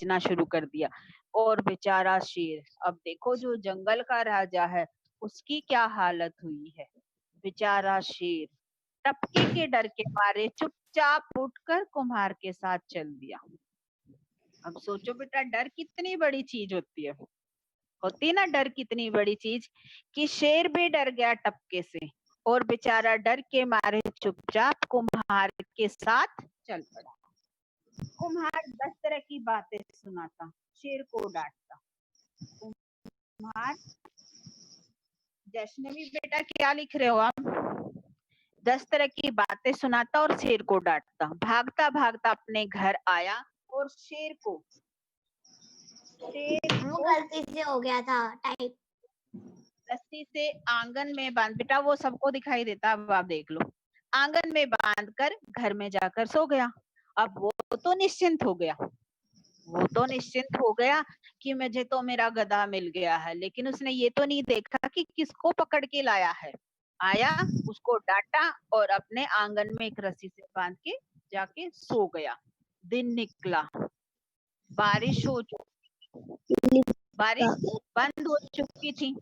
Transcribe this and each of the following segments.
खींचना शुरू कर दिया। और बेचारा शेर, अब देखो जो जंगल का राजा है उसकी क्या हालत हुई है। बेचारा शेर टपके के डर के मारे चुपचाप उठकर कुम्हार के साथ चल दिया। अब सोचो बेटा, डर कितनी बड़ी चीज होती है ना, डर कितनी बड़ी चीज, कि शेर भी डर गया टपके से और बेचारा डर के मारे चुपचाप कुम्हार के साथ चल पड़ा। कुम्हार 10 तरह की बातें सुनाता, शेर को डांटता। कुम्हार जैष्णवी बेटा क्या लिख रहे हो आप? 10 तरह की बातें सुनाता और शेर को डांटता। भागता भागता अपने घर आया और शेर को गलती से हो गया था टाइप। रस्सी से आंगन में बांध, बेटा वो सबको दिखाई देता, अब आप देख लो। आंगन में बांधकर घर में जाकर सो गया। अब वो तो निश्चिंत हो गया, कि मुझे तो मेरा गधा मिल गया है। लेकिन उसने ये तो नहीं देखा कि किसको पकड़ के लाया है। आया, उसको डांटा और अपने आंगन में एक रस्सी से बांध के जाके सो गया। दिन निकला, बारिश बंद हो चुकी थी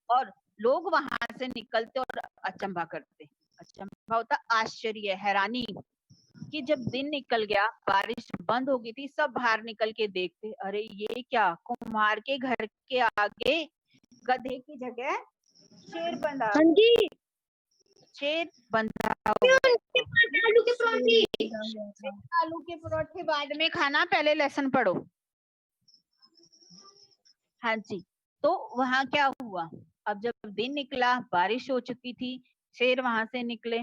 और लोग वहां से निकलते और अचंभा करते। अचंभा होता आश्चर्य, हैरानी, कि जब दिन निकल गया, बारिश बंद हो गई थी, सब बाहर निकल के देखते, अरे ये क्या, कुम्हार के घर के आगे गधे की जगह शेर बंधा, शेर बंधा आलू के परोठे बाद में खाना, पहले लेसन पढ़ो। हाँ जी, तो वहां क्या हुआ, अब जब दिन निकला, बारिश हो चुकी थी, शेर वहां से निकले।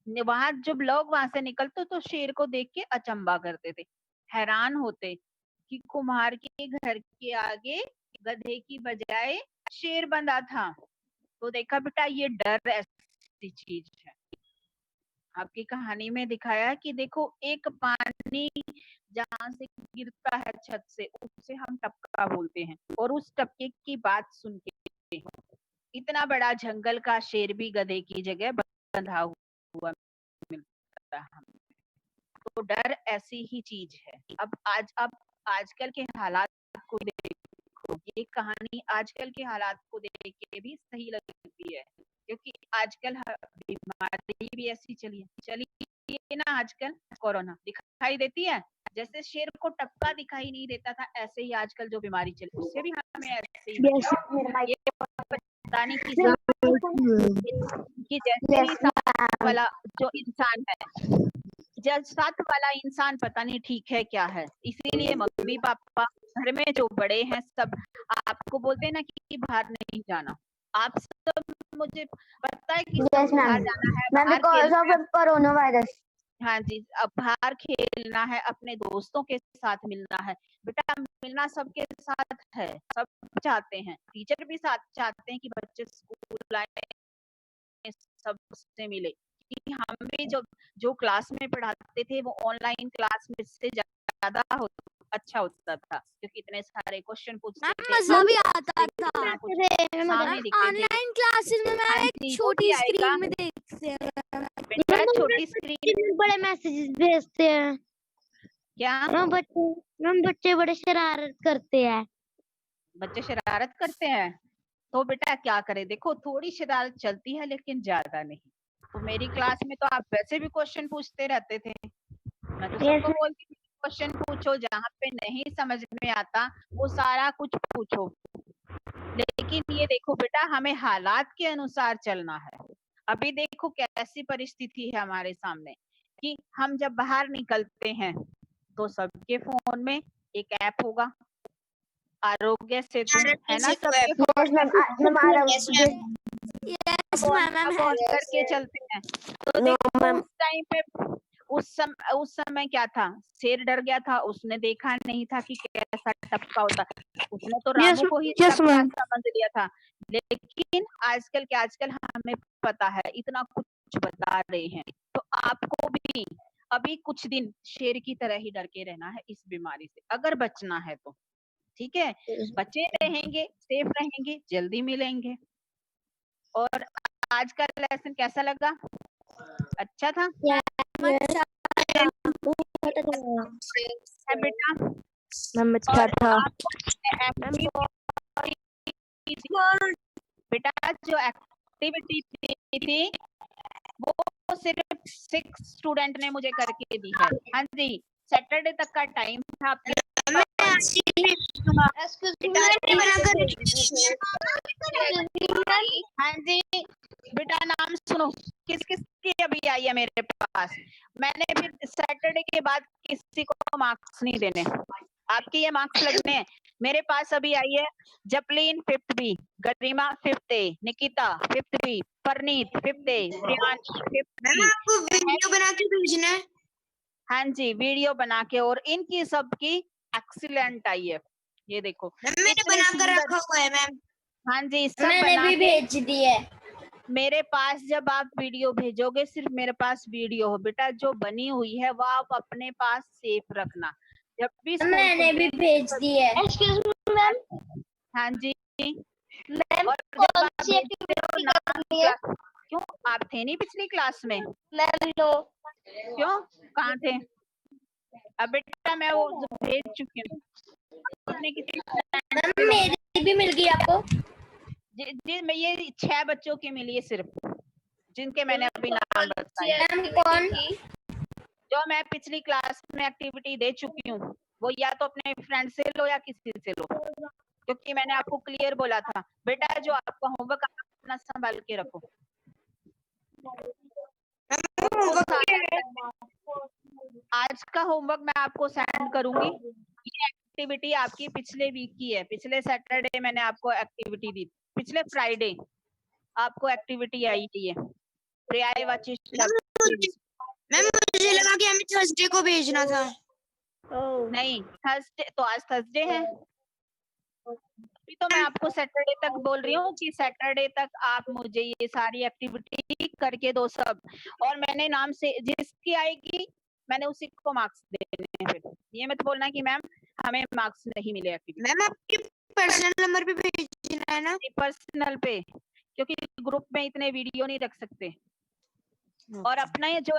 वहां जब लोग वहां से निकलते तो शेर को देख के अचंभा करते थे, हैरान होते कि कुम्हार के घर के आगे गधे की बजाय शेर बंधा था। तो देखा बेटा, ये डर ऐसी चीज है। आपकी कहानी में दिखाया कि देखो, एक पानी जहां से गिरता है छत से, उसे हम टपका बोलते हैं, और उस टपके की बात सुन के इतना बड़ा जंगल का शेर भी गधे की जगह बंधा हुआ मिलता है। तो डर ऐसी ही चीज है। अब आजकल के हालात को देखो, ये कहानी आजकल के हालात को देख के भी सही लगती है, क्योंकि आजकल बीमारी भी ऐसी चली है ना। आजकल कोरोना दिखाई देती है, जैसे शेर को टपका दिखाई नहीं देता था, ऐसे ही आजकल जो बीमारी चली उससे भी हमें ऐसे ही ये बताने की जरूरत कि जैसे ही साथ वाला जो इंसान है, जब साथ वाला इंसान पता नहीं ठीक है क्या है। इसीलिए मम्मी पापा, घर में जो बड़े हैं, सब आपको बोलते हैं ना कि बाहर नहीं जाना। आप सब, मुझे पता है कि सब बाहर जाना है, बाहर कोरोना वायरस। हाँ जी, अब बाहर खेलना है, अपने दोस्तों के साथ मिलना है। बेटा मिलना सबके साथ है, सब चाहते हैं, टीचर भी साथ चाहते हैं कि बच्चे स्कूल आए, सबसे मिले। कि हम भी जो क्लास में पढ़ाते थे वो ऑनलाइन क्लास में से ज्यादा अच्छा होता था, क्योंकि इतने सारे क्वेश्चन पूछते थे, मजा भी आता था। ऑनलाइन क्लासेस में मैं एक छोटी स्क्रीन में देखते हैं, बेटा छोटी स्क्रीन बड़े मैसेजेस भेजते हैं। क्या हम बच्चे बड़े शरारत करते हैं। बच्चे शरारत करते हैं, तो बेटा क्या करे, देखो थोड़ी शरारत चलती है लेकिन ज्यादा नहीं। तो मेरी क्लास में तो आप वैसे भी क्वेश्चन पूछते रहते थे, मैं तो सबको बोलती थी क्वेश्चन पूछो, जहाँ पे नहीं समझ में आता वो सारा कुछ पूछो। लेकिन ये देखो बेटा, हमें हालात के अनुसार चलना है। अभी देखो कैसी परिस्थिति है हमारे सामने, कि हम जब बाहर निकलते हैं तो सबके फोन में एक ऐप होगा, आरोग्य सेतु, है ना, सबके फोन करके चलते हैं। तो देखो उस टाइम पे, उस समय क्या था, शेर डर गया था, उसने देखा नहीं था कि कैसा टपका होता, उसने तो रामू को ही समझ लिया था। लेकिन आजकल हमें पता है, इतना कुछ बता रहे हैं, तो आपको भी अभी कुछ दिन शेर की तरह ही डर के रहना है इस बीमारी से, अगर बचना है तो। ठीक है, बचे रहेंगे, सेफ रहेंगे, जल्दी मिलेंगे। और आज का लेसन कैसा लगा? अच्छा था? है बेटा? मैम अच्छा और था। आपको बेटा जो एक्टिविटी दी थी वो सिर्फ 6 स्टूडेंट ने मुझे करके दी है। हाँ जी, सैटरडे तक का टाइम था आपके पास। हाँ जी बेटा, नाम सुनो, किस किस की अभी आई है मेरे पास। मैंने फिर सैटरडे के बाद किसी को मार्क्स नहीं देने, आपके ये मार्क्स लगने हैं। मेरे पास अभी आई है Japleen 5th B, Garima 5th A, Nikita 5th B, Parneet 5th A, Priyansh 5th B. आपको वीडियो बना के भेजना है। हाँ जी, वीडियो बना के, और इनकी सबकी एक्सीलेंट आई है। ये देखो मैंने बना कर रखा हुआ है मैम। हाँ जी, सब बना के भेज दी है। मेरे पास जब आप वीडियो भेजोगे, सिर्फ मेरे पास वीडियो हो बेटा, जो बनी हुई है वो आप अपने पास सेफ रखना। जब भी मैंने भी भेज दी है। हाँ जी, मैम और जब आप भेजते हो ना, क्यों आप थे नहीं पिछली क्लास में? क्यों, कहाँ थे? अब बेटा मैं वो भेज चुकी हूँ। आपने किसी मेरी भी मिल गई आपको? जी मैं ये 6 बच्चों की मिली है सिर्फ, जिनके मैंने अभी नाम बताए। कौन? जो मैं पिछली क्लास में एक्टिविटी दे चुकी हूँ, वो या तो अपने फ्रेंड से लो या किसी से लो, क्योंकि मैंने आपको क्लियर बोला था बेटा जो आपका होमवर्क अपना संभाल के रखो। आज का होमवर्क मैं आपको सेंड करूंगी। ये एक्टिविटी आपकी पिछले वीक की है, पिछले सैटरडे मैंने आपको एक्टिविटी दी, पिछले फ्राइडे आपको एक्टिविटी आई है। पर्यायवाची मैम मुझे लगा कि हमें थर्सडे को भेजना था। नहीं, थर्सडे तो आज थर्सडे है, अभी तो मैं आपको सैटरडे तक बोल रही हूँ कि सैटरडे तक आप मुझे ये सारी एक्टिविटी करके दो सब, और मैंने नाम से जिसकी आएगी मैंने उसी को मार्क्स देने हैं। फिर ये मत बोलना कि मैम हमें मार्क्स नहीं मिले एक्टिविटी। मैम आपके पर्सनल नंबर पे भेजना है ना? पर्सनल पे, क्योंकि ग्रुप में इतने वीडियो नहीं रख सकते। और अपना ये जो